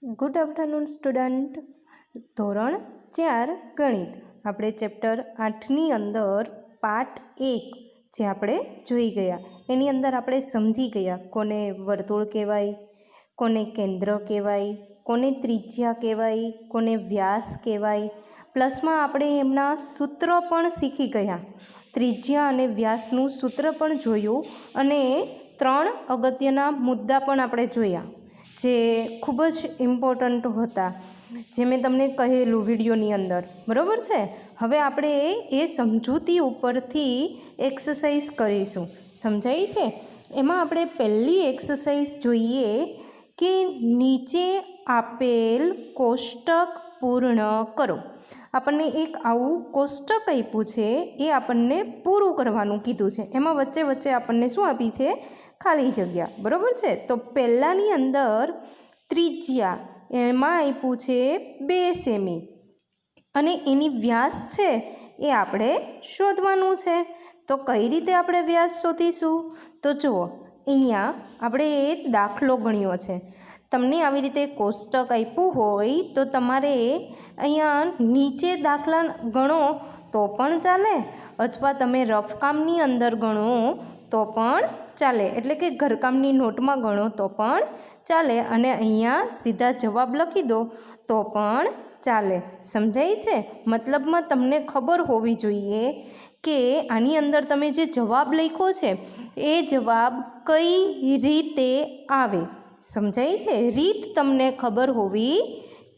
Good afternoon student. ધોરણ 4 ગણિત આપણે ચેપ્ટર 8ની અંદર પાર્ટ 1 જે આપણે જોઈ ગયા એની અંદર આપણે સમજી ગયા કોને વર્તુળ કહેવાય, કોને કેન્દ્ર કહેવાય, કોને ત્રિજ્યા કહેવાય, કોને વ્યાસ કહેવાય. પ્લસમાં આપણે એમના સૂત્ર પણ શીખી ગયા. ત્રિજ્યા અને વ્યાસનું સૂત્ર પણ જોયું અને 3 અગત્યના મુદ્દા પણ આપણે જોયા જે ખૂબ જ ઇમ્પોર્ટન્ટ હતા, જે મેં તમને કહેલું વિડીયોની અંદર. બરાબર છે. હવે આપણે એ સમજૂતી ઉપરથી એક્સરસાઇઝ કરીશું. સમજાય છે? એમાં આપણે પહેલી એક્સરસાઇઝ જોઈએ કે નીચે આપેલ કોષ્ટક પૂર્ણ કરો. આપણને એક આવું કોષ્ટક આપ્યું છે, એ આપણને પૂરું કરવાનું કીધું છે. એમાં વચ્ચે વચ્ચે આપણને શું આપી છે? ખાલી જગ્યા. બરાબર છે. તો પહેલાંની અંદર ત્રિજ્યા એમાં આપ્યું છે 2 સેમી અને એની વ્યાસ છે એ આપણે શોધવાનું છે. તો કઈ રીતે આપણે વ્યાસ શોધીશું? તો જુઓ, અહીંયા આપણે એક દાખલો ગણ્યો છે. તમને આવી રીતે કોષ્ટક આપ્યું હોય તો તમારે અહીંયા નીચે દાખલા ગણો તો પણ ચાલે, અથવા તમે રફકામની અંદર ગણો તો પણ ચાલે, એટલે કે ઘરકામની નોટમાં ગણો તો પણ ચાલે, અને અહીંયા સીધા જવાબ લખી દો તો પણ ચાલે. સમજાય છે? મતલબમાં તમને ખબર હોવી જોઈએ કે આની અંદર તમે જે જવાબ લખ્યો છે એ જવાબ કઈ રીતે આવે. સમજાય છે? રીત તમને ખબર હોવી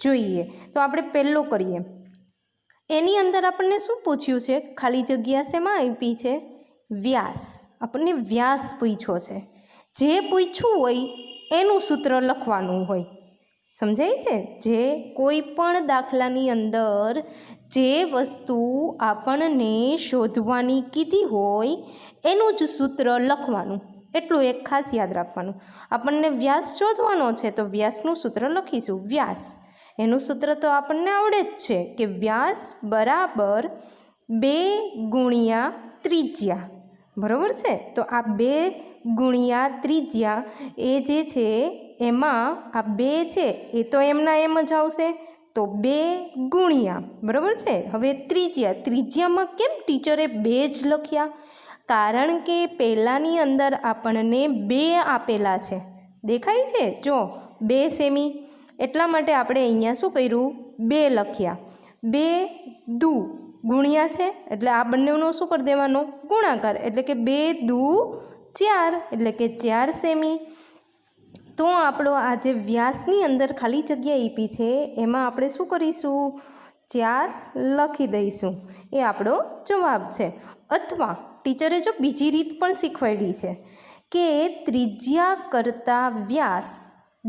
જોઈએ. તો આપણે પહેલો કરીએ. એની અંદર આપણને શું પૂછ્યું છે? ખાલી જગ્યા શેમાં આપી છે? વ્યાસ. આપણને વ્યાસ પૂછ્યો છે. જે પૂછ્યું હોય એનું સૂત્ર લખવાનું હોય. સમજાય છે? જે કોઈ પણ દાખલાની અંદર જે વસ્તુ આપણને શોધવાની કીધી હોય એનું જ સૂત્ર લખવાનું. એટલું એક ખાસ યાદ રાખવાનું. આપણને વ્યાસ શોધવાનો છે તો વ્યાસનું સૂત્ર લખીશું. વ્યાસ એનું સૂત્ર તો આપણને આવડે જ છે કે વ્યાસ બરાબર 2 ગુણ્યા ત્રિજ્યા. બરાબર છે. તો આ 2 ગુણ્યા ત્રિજ્યા એ જે છે એમાં આ 2 છે એ તો એમના એમ જ આવશે, તો 2 ગુણ્યા. બરાબર છે. હવે ત્રિજ્યામાં કેમ ટીચરે 2 જ લખ્યા? કારણ કે પહેલાંની અંદર આપણને 2 આપેલા છે. દેખાય છે? જો 2 સેમી, એટલા માટે આપણે અહીંયા શું કર્યું? 2 લખ્યા. 2 દુ ગુણ્યા છે એટલે આ બંનેનો શું કરી દેવાનો? ગુણાકાર. એટલે કે 2 દુ 4, એટલે કે 4 સેમી. તો આપણો આ જે વ્યાસની અંદર ખાલી જગ્યા આપી છે એમાં આપણે શું કરીશું? 4 લખી દઈશું. એ આપણો જવાબ છે. અથવા ટીચરે જો બીજી રીત પણ શીખવાડી છે કે ત્રિજ્યા કરતાં વ્યાસ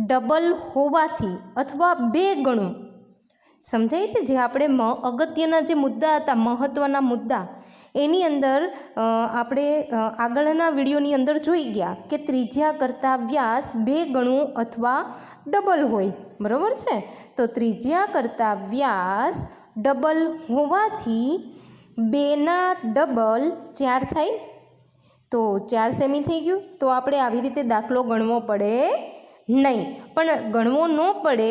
ડબલ હોવાથી અથવા 2 ગણું. સમજાય છે? જે આપણે અગત્યના જે મુદ્દા હતા, મહત્ત્વના મુદ્દા, એની અંદર આપણે આગળના વિડીયોની અંદર જોઈ ગયા કે ત્રિજ્યા કરતાં વ્યાસ 2 ગણું અથવા ડબલ હોય. બરાબર છે. તો ત્રિજ્યા કરતાં વ્યાસ ડબલ હોવાથી 2ના ડબલ 4 થાય, તો 4 સેમી થઈ ગયું. તો આપણે આવી રીતે દાખલો ગણવો પડે નહીં. પણ ગણવો ન પડે,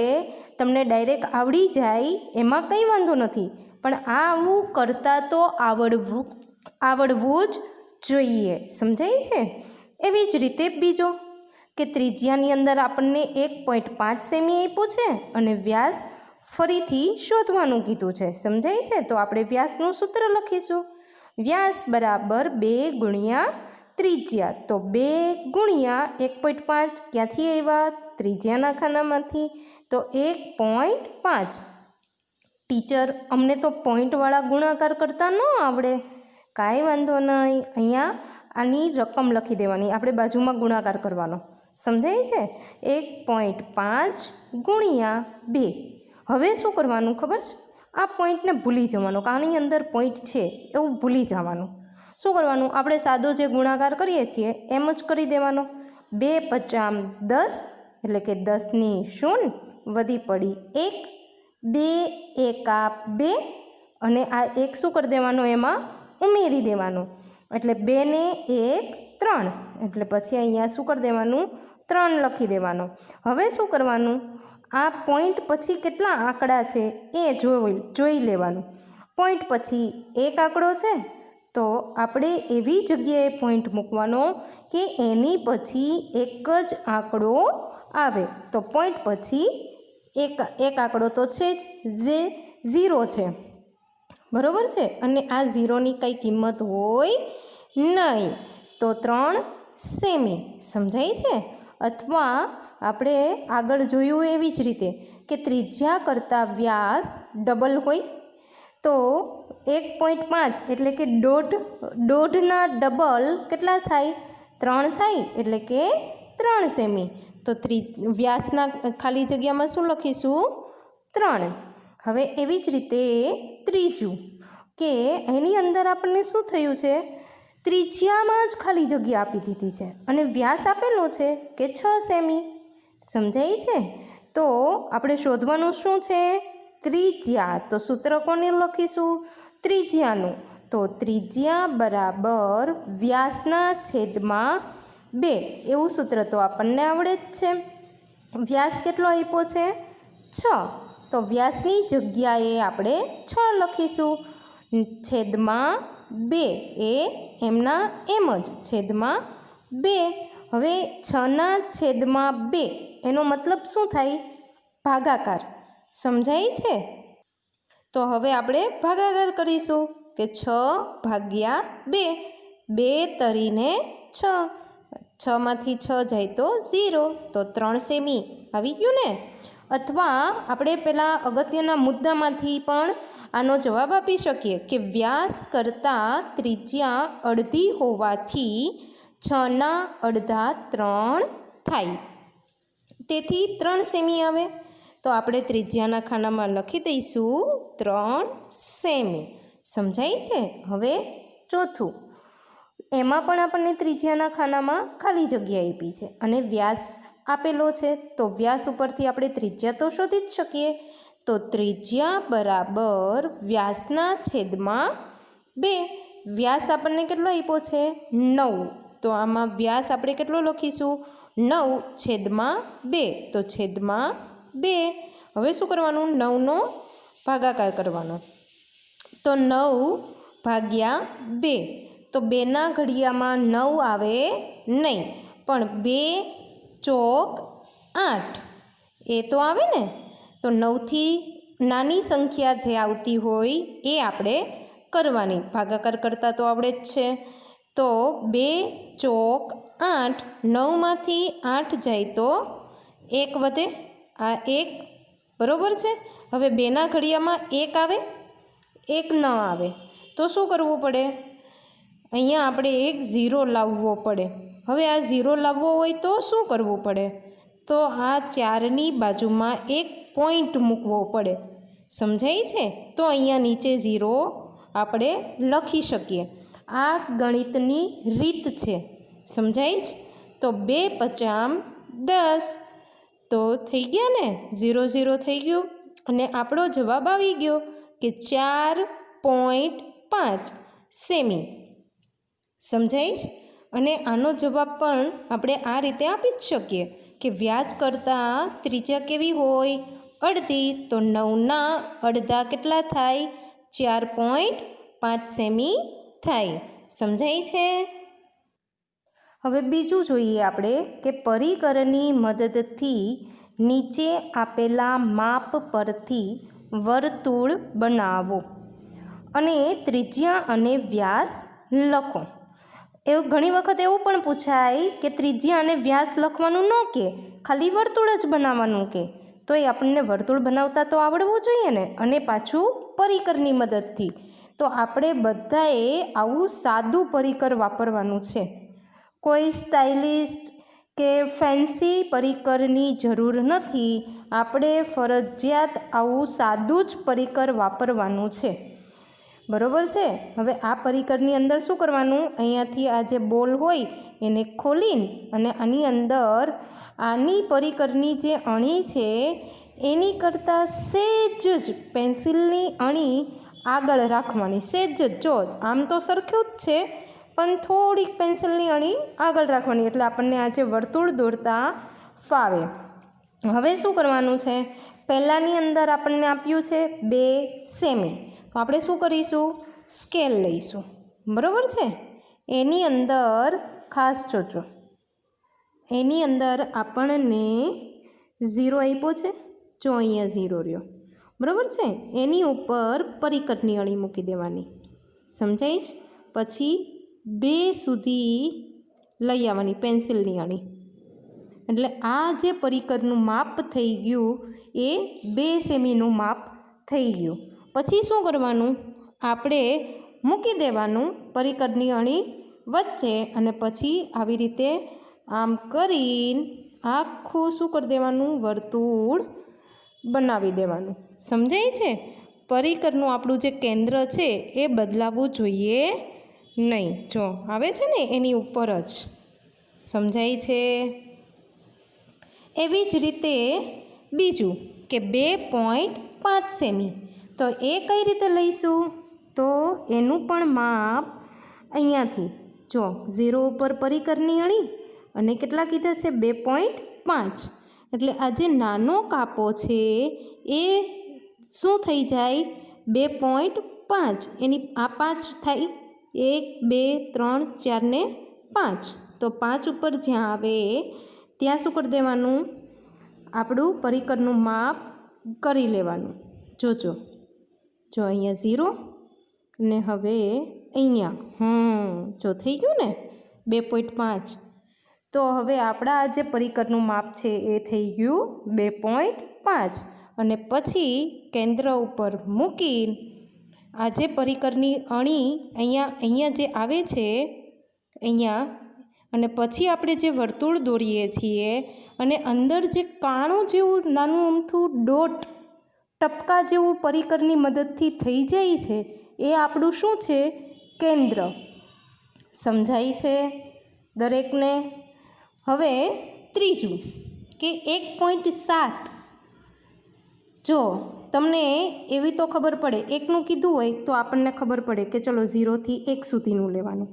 તમને ડાયરેક્ટ આવડી જાય એમાં કંઈ વાંધો નથી, પણ આવું કરતાં તો આવડવું જ જોઈએ. સમજાય છે? એવી જ રીતે બીજો કે ત્રિજ્યાની અંદર આપણને 1.5 સેમી આપ્યું છે અને વ્યાસ ફરીથી શોધવાનું કીધું છે. સમજાય છે? તો આપણે વ્યાસનું સૂત્ર લખીશું. વ્યાસ બરાબર 2 ગુણ્યા ત્રિજ્યા. તો 2 ગુણ્યા 1.5 ક્યાંથી આવ્યા? ત્રિજ્યાના ખાનામાંથી. તો 1.5. ટીચર અમને તો પોઈન્ટવાળા ગુણાકાર કરતાં ન આવડે. કાંઈ વાંધો નહીં, અહીંયા આની રકમ લખી દેવાની, આપણે બાજુમાં ગુણાકાર કરવાનો. સમજાય છે? 1.5 ગુણ્યા 2. હવે શું કરવાનું ખબર છે? આ પોઈન્ટને ભૂલી જવાનો, આની અંદર પોઈન્ટ છે એવું ભૂલી જવાનું. શું કરવાનું? આપણે સાદો જે ગુણાકાર કરીએ છીએ એમ જ કરી દેવાનો. 2 પચામ 10, એટલે કે 10ની 0 વધી પડી 1, 2 એકા 2, અને આ 1 શું કરી દેવાનો? એમાં ઉમેરી દેવાનો. એટલે 2 ને 1 3, એટલે પછી અહીંયા શું કરી દેવાનું? 3 લખી દેવાનો. હવે શું કરવાનું? આ પોઈન્ટ પછી કેટલા આંકડા છે એ જોઈ લેવાનું. પોઈન્ટ પછી એક આંકડો છે તો આપણે એવી જગ્યાએ પોઈન્ટ મૂકવાનો કે એની પછી એક જ આંકડો આવે. તો પોઈન્ટ પછી એક આંકડો તો છે જ, જે 0 છે, બરાબર છે. અને આ 0ની કંઈ કિંમત હોય નહીં, તો 3 સેમી. સમજાય છે? અથવા આપણે આગળ જોયું એવી જ રીતે કે ત્રિજ્યા કરતાં વ્યાસ ડબલ હોય તો 1.5 એટલે કે દોઢના ડબલ કેટલા થાય? 3 થાય, એટલે કે 3 સેમી. તો વ્યાસના ખાલી જગ્યામાં શું લખીશું? 3. હવે એવી જ રીતે ત્રીજું કે એની અંદર આપણને શું થયું છે? ત્રિજ્યામાં જ ખાલી જગ્યા આપી દીધી છે અને વ્યાસ આપેલો છે કે 6 સેમી. સમજાય છે? તો આપણે શોધવાનું શું છે? ત્રિજ્યા. તો સૂત્ર કોને લખીશું? ત્રિજ્યાનું. તો ત્રિજ્યા બરાબર વ્યાસના છેદમાં 2. એવું સૂત્ર તો આપણને આવડે જ છે. વ્યાસ કેટલો આપ્યો છે? 6. તો વ્યાસની જગ્યાએ આપણે 6 લખીશું. છેદમાં 2 એ એમના એમ જ છેદમાં 2. હવે 6ના છેદમાં 2 એનો મતલબ શું થાય? ભાગાકાર. સમજાય છે? તો હવે આપણે ભાગાકાર કરીશું કે 6 ભાગ્યા 2. 2 તરીને 6. 6માંથી 6 જાય તો 0. તો 3 સેમી આવી ગયું ને? અથવા આપણે પેલા અગત્યના મુદ્દામાંથી પણ આનો જવાબ આપી શકીએ કે વ્યાસ કરતાં ત્રિજ્યા અડધી હોવાથી 6ના અડધા 3 થાય. તેથી 3 સેમી આવે. તો આપણે ત્રિજ્યાના ખાનામાં લખી દઈશું 3 સેમી. સમજાય છે? હવે ચોથું, એમાં પણ આપણને ત્રિજ્યાના ખાનામાં ખાલી જગ્યા આપી છે અને વ્યાસ આપેલો છે. તો વ્યાસ ઉપરથી આપણે ત્રિજ્યા તો શોધી જ શકીએ. તો ત્રિજ્યા બરાબર વ્યાસના છેદમાં 2. વ્યાસ આપણને કેટલો આપ્યો છે? 9. તો આમાં વ્યાસ આપણે કેટલો લખીશું? 9 છેદમાં 2. તો છેદમાં 2. હવે શું કરવાનું? 9નો ભાગાકાર કરવાનો. તો 9 ભાગ્યા 2. તો 2ના ઘડિયામાં 9 આવે નહીં, પણ 2 ચોક 8 એ તો આવે ને? તો 9થી નાની સંખ્યા જે આવતી હોય એ આપણે કરવાની. ભાગાકાર કરતાં તો આવડે જ છે. તો 2 ચોક 8. 9માંથી 8 જાય તો 1 વધે. આ 1, બરાબર છે. હવે 2ના ઘડિયામાં 1 આવે? 1 ન આવે તો શું કરવું પડે? અહીંયા આપણે એક 0 લાવવો પડે. હવે આ 0 લાવવો હોય તો શું કરવું પડે? તો આ 4ની બાજુમાં એક પોઈન્ટ મૂકવો પડે. સમજાય છે? તો અહીંયા નીચે 0 આપણે લખી શકીએ. આ ગણિતની રીત છે. સમજાય છે? તો 2 × 10 તો થઈ ગયા ને? 0 0 થઈ ગયું અને આપણો જવાબ આવી ગયો કે 4.5 સેમી. સમજાય છે? અને આનો જવાબ પણ આપણે આ રીતે આપી જ શકીએ કે વ્યાસ કરતાં ત્રિજ્યા કેવી હોય? અડધી. તો 9ના અડધા કેટલા થાય? 4.5 સેમી થાય. સમજાય છે? હવે બીજું જોઈએ આપણે કે પરિકરની મદદથી નીચે આપેલા માપ પરથી વર્તુળ બનાવો અને ત્રિજ્યા અને વ્યાસ લખો. એવું ઘણી વખત એવું પણ પૂછાય કે ત્રિજ્યા અને વ્યાસ લખવાનું ન કે, ખાલી વર્તુળ જ બનાવવાનું કે. તો એ આપણને વર્તુળ બનાવતા તો આવડવું જોઈએ ને, અને પાછું પરિકરની મદદથી. તો આપણે બધાએ આવું સાદું પરિકર વાપરવાનું છે. કોઈ સ્ટાઇલિસ્ટ કે ફેન્સી પરિકરની જરૂર નથી. આપણે ફરજિયાત આવું સાદું જ પરિકર વાપરવાનું છે. બરાબર છે? હવે આ પરિકરની અંદર શું કરવાનું? અહીંયાથી આ જે બોલ હોય એને ખોલીને અને આની અંદર આની પરિકરની જે અણી છે એની કરતાં સહેજ જ પેન્સિલની અણી આગળ રાખવાની. સહેજ જ. જો આમ તો સરખું જ છે, પણ થોડીક પેન્સિલની અણી આગળ રાખવાની, એટલે આપણને આ જે વર્તુળ દોરતા ફાવે. હવે શું કરવાનું છે, પહેલાંની અંદર આપણને આપ્યું છે 2 સેમી, તો આપણે શું કરીશું, સ્કેલ લઈશું, બરાબર છે. એની અંદર ખાસ જોજો, એની અંદર આપણને 0 આપ્યો છે, જો અહીંયા 0 રહ્યો, બરાબર છે. એની ઉપર પરિકરની અણી મૂકી દેવાની, સમજાય જ. પછી 2 સુધી લઈ આવવાની પેન્સિલની અણી, એટલે આ જે પરિકરનું માપ થઈ ગયું એ 2 સેમીનું માપ થઈ ગયું. પછી શું કરવાનું, આપણે મૂકી દેવાનું પરિકરની અણી વચ્ચે, અને પછી આવી રીતે આમ કરીને આખું શું કરી દેવાનું, વર્તુળ બનાવી દેવાનું, સમજાય છે. પરિકરનું આપણું જે કેન્દ્ર છે એ બદલાવવું જોઈએ નહીં, જો આવે છે ને એની ઉપર જ, સમજાય છે. એવી જ રીતે બીજું કે 2.5 સેમી, તો એ કઈ રીતે લઈશું, તો એનું પણ માપ અહીંયાથી જો 0 ઉપર પરિકરની અણી અને કેટલા કીધા છે, 2.5, એટલે આ જે નાનો કાપો છે એ શું થઈ જાય, 2.5, એની આ 5 થાય, 1 2 3 4 ને 5, તો 5 ઉપર જ્યાં આવે ત્યાં શું કરી દેવાનું, આપણું પરિકરનું માપ કરી લેવાનું. જોજો, જો અહીંયા 0 ને હવે અહીંયા જો થઈ ગયું ને 2.5, તો હવે આપણા જે પરિકરનું માપ છે એ થઈ ગયું 2.5, અને પછી કેન્દ્ર ઉપર મૂકી આ જે પરિકરની અણી અહીંયા જે આવે છે અહીંયા, અને પછી આપણે જે વર્તુળ દોરીએ છીએ અને અંદર જે કાણું જેવું નાનું અમથું ડોટ ટપકા જેવું પરિકરની મદદથી થઈ જાય છે એ આપણું શું છે, કેન્દ્ર. સમજાય છે દરેકને. હવે ત્રીજું કે 1.7, જો તમને એવી તો ખબર પડે, 1નું કીધું હોય તો આપણને ખબર પડે કે ચલો 0 થી 1 સુધીનું લેવાનું,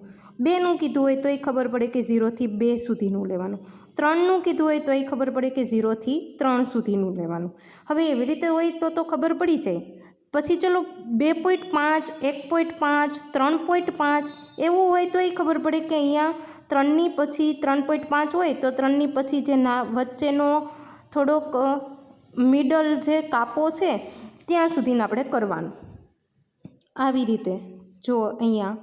2નું કીધું હોય તો એ ખબર પડે કે 0 થી 2 સુધીનું લેવાનું, 3નું કીધું હોય તો એ ખબર પડે કે 0 થી 3 સુધીનું લેવાનું. હવે એવી રીતે હોય તો ખબર પડી જાય. પછી ચલો 2.5, 1.5, 3.5 એવું હોય તો એ ખબર પડે કે અહીંયા 3ની પછી 3.5 હોય તો 3ની પછી જે વચ્ચેનો થોડોક મિડલ જે કાપો છે ત્યાં સુધીને આપણે કરવાનું. આવી રીતે જો અહીંયા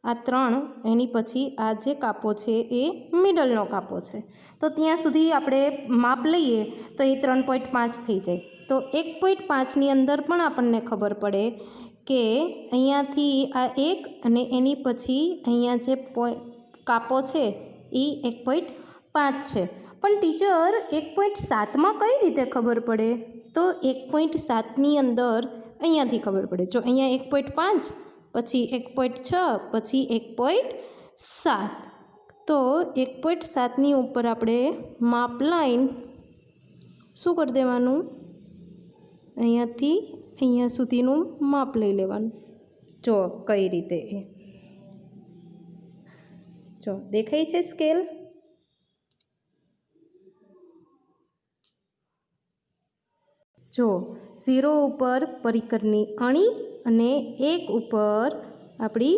આ 3, એની પછી આ જે કાપો છે એ મિડલનો કાપો છે, તો ત્યાં સુધી આપણે માપ લઈએ તો એ 3.5 થઈ જાય. તો 1.5ની અંદર પણ આપણને ખબર પડે કે અહીંયાથી આ 1 અને એની પછી અહીંયા જે કાપો છે એ 1.5 છે. પણ ટીચર 1.7માં કઈ રીતે ખબર પડે, તો 1.7ની અંદર અહીંયાથી ખબર પડે. જો અહીંયા 1.5, પછી 1.6, પછી 1.7, તો 1.7ની ઉપર આપણે માપ લાઈન શું કરી દેવાનું, અહીંયાથી અહીંયા સુધીનું માપ લઈ લેવાનું. જો કઈ રીતે એ જો દેખાય છે સ્કેલ. જો 0 ઉપર પરિકરની અણી અને 1 ઉપર આપણી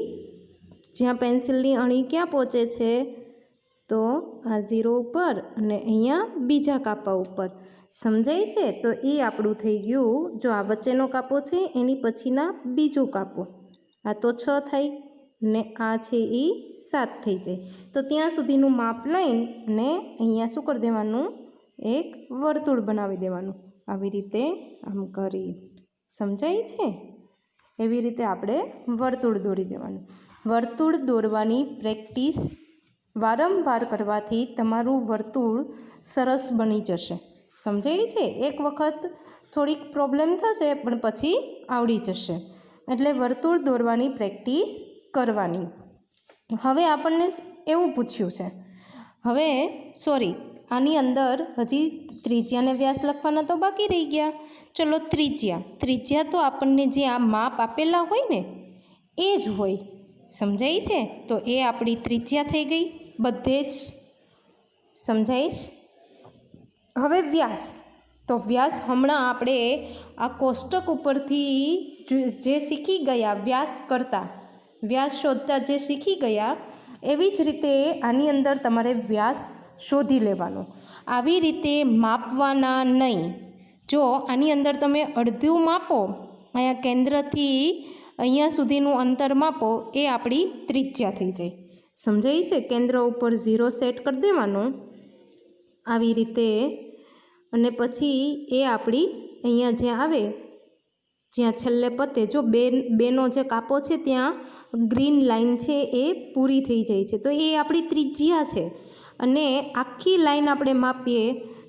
જ્યાં પેન્સિલની અણી ક્યાં પહોંચે છે, તો આ 0 ઉપર અને અહીંયા બીજા કાપા ઉપર. સમજાય છે. તો એ આપણું થઈ ગયું. જો આ વચ્ચેનો કાપો છે એની પછીના બીજો કાપો, આ તો 6 થાય ને આ છે એ 7 થઈ જાય. તો ત્યાં સુધીનું માપ લઈને અને અહીંયા શું કરી દેવાનું, એક વર્તુળ બનાવી દેવાનું. આવી રીતે આમ કરી. સમજાય છે. એવી રીતે આપણે વર્તુળ દોરી દેવાનું. વર્તુળ દોરવાની પ્રેક્ટિસ વારંવાર કરવાથી તમારું વર્તુળ સરસ બની જશે. સમજાય છે. એક વખત થોડીક પ્રોબ્લેમ થશે પણ પછી આવડી જશે. એટલે વર્તુળ દોરવાની પ્રેક્ટિસ કરવાની. હવે આપણને એવું પૂછ્યું છે, હવે આની અંદર હજી ત્રિજ્યા અને વ્યાસ લખવાના તો બાકી રહી ગયા. ચલો ત્રિજ્યા તો આપણને જે આ માપ આપેલા હોય ને એ જ હોય. સમજાય છે. તો એ આપણી ત્રિજ્યા થઈ ગઈ બધે જ. સમજાય છે. હવે વ્યાસ, તો વ્યાસ હમણાં આપણે આ કોષ્ટક ઉપરથી જે શીખી ગયા વ્યાસ કરતાં, વ્યાસ શોધતા જે શીખી ગયા, એવી જ રીતે આની અંદર તમારે વ્યાસ શોધી લેવાનો. આવી રીતે માપવાના નહીં. જો આની અંદર તમે અડધું માપો, અહીંયા કેન્દ્રથી અહીંયા સુધીનું અંતર માપો, એ આપણી ત્રિજ્યા થઈ જાય. સમજાય છે? કેન્દ્ર ઉપર 0 સેટ કરી દેવાનું આવી રીતે, અને પછી એ આપણી અહીંયા જ્યાં આવે, જ્યાં છેલ્લે પતે, જો બેનો જે કાપો છે ત્યાં ગ્રીન લાઈન છે એ પૂરી થઈ જાય છે, તો એ આપણી ત્રિજ્યા છે. અને આખી લાઈન આપણે માપીએ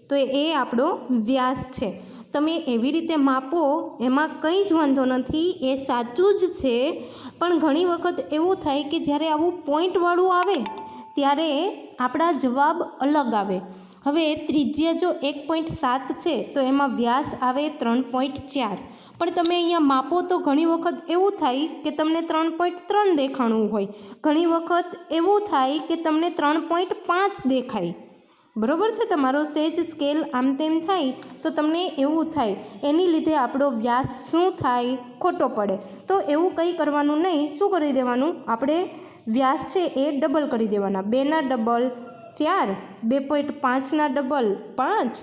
તો એ આપણો વ્યાસ છે. તમે એવી રીતે માપો, એમાં કંઈ જ વાંધો નથી, એ સાચું જ છે. પણ ઘણી વખત એવું થાય કે જ્યારે આવું પોઈન્ટવાળું આવે ત્યારે આપણા જવાબ અલગ આવે. હવે ત્રિજ્યા જો 1.7 છે તો એમાં વ્યાસ આવે 3.4, પણ તમે અહીંયા માપો તો ઘણી વખત એવું થાય કે તમને 3.3 દેખાણું હોય, ઘણી વખત એવું થાય કે તમને 3.5 દેખાય. બરાબર છે? તમારો સેજ સ્કેલ આમ તેમ થાય તો તમને એવું થાય, એની લીધે આપણો વ્યાસ શું થાય? ખોટો પડે. તો એવું કંઈ કરવાનું નહીં. શું કરી દેવાનું? આપણે વ્યાસ છે એ ડબલ કરી દેવાના. 2ના ડબલ 4, 2.5ના ડબલ 5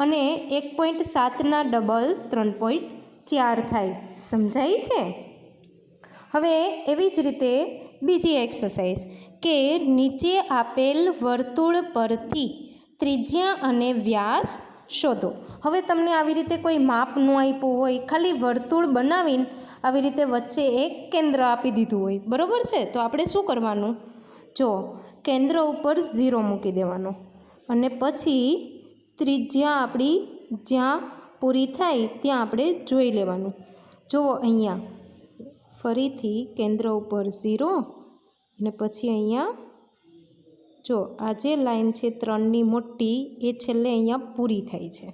અને 1.7ના ડબલ 3.4 થાય. સમજાય છે? હવે એવી જ રીતે બીજી એક્સરસાઇઝ કે નીચે આપેલ વર્તુળ પરથી ત્રિજ્યા અને વ્યાસ શોધો. હવે તમને આવી રીતે કોઈ માપ ન આપ્યું હોય, ખાલી વર્તુળ બનાવીને આવી રીતે વચ્ચે એક કેન્દ્ર આપી દીધું હોય, બરાબર છે? તો આપણે શું કરવાનું? જો કેન્દ્ર ઉપર 0 મૂકી દેવાનો, અને પછી ત્રિજ્યા આપણી જ્યાં પૂરી થાય ત્યાં આપણે જોઈ લેવાનું. જુઓ અહીંયા ફરીથી કેન્દ્ર ઉપર 0, અને પછી અહીંયા જો આ જે લાઈન છે 3ની મોટી, એ છેલ્લે અહીંયા પૂરી થાય છે.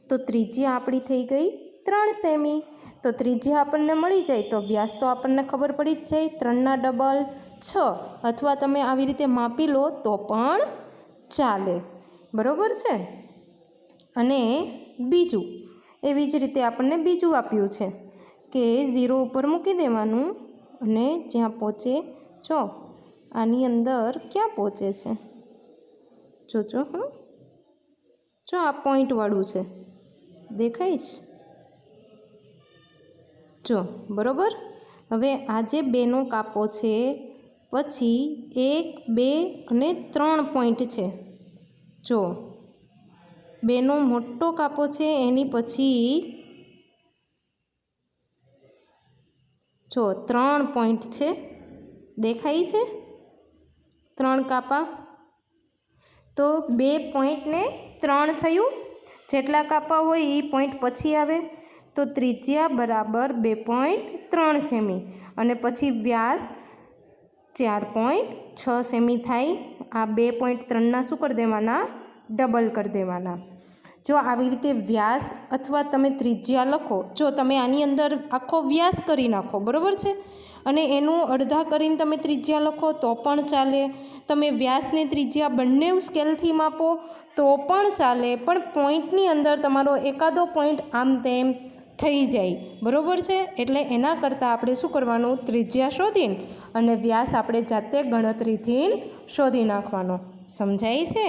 તો ત્રિજ્યા આપણી થઈ ગઈ 3 સેમી. તો ત્રિજ્યા આપણને મળી જાય તો વ્યાસ તો આપણને ખબર પડી જ જાય. 3ના ડબલ 6, અથવા તમે આવી રીતે માપી લો તો પણ ચાલે. બરાબર છે? અને બીજું એવી જ રીતે આપણને બીજું આપ્યું છે કે 0 ઉપર મૂકી દેવાનું, અને જ્યાં પહોંચે, જો આની અંદર ક્યાં પહોંચે છે? જોજો. હા, જો આ પોઈન્ટવાળું છે, દેખાય છે? જો બરાબર. હવે આ જે બેનો કાપો છે, પછી 1, 2 અને 3 પોઈન્ટ છે. જો બેનો મોટો કાપો છે, એની પછી જો 3 પોઈન્ટ છે, દેખાય છે? 3 કાપા. તો 2 પોઈન્ટને 3 થયું. જેટલા કાપા હોય એ પોઈન્ટ પછી આવે, તો ત્રિજ્યા બરાબર 2.3 સેમી, અને પછી વ્યાસ 4.6 સેમી થાય. આ 2.3ના શું કરી દેવાના? ડબલ કરી દેવાના. જો આવી રીતે વ્યાસ અથવા તમે ત્રિજ્યા લખો, જો તમે આની અંદર આખો વ્યાસ કરી નાખો, બરાબર છે, અને એનું અડધા કરીને તમે ત્રિજ્યા લખો તો પણ ચાલે. તમે વ્યાસને ત્રિજ્યા બંને સ્કેલથી માપો તો પણ ચાલે, પણ પોઈન્ટની અંદર તમારો એકાદો પોઈન્ટ આમ તેમ થઈ જાય. બરાબર છે? એટલે એના કરતાં આપણે શું કરવાનું? ત્રિજ્યા શોધીને અને વ્યાસ આપણે જાતે ગણતરીથી શોધી નાખવાનો. સમજાય છે?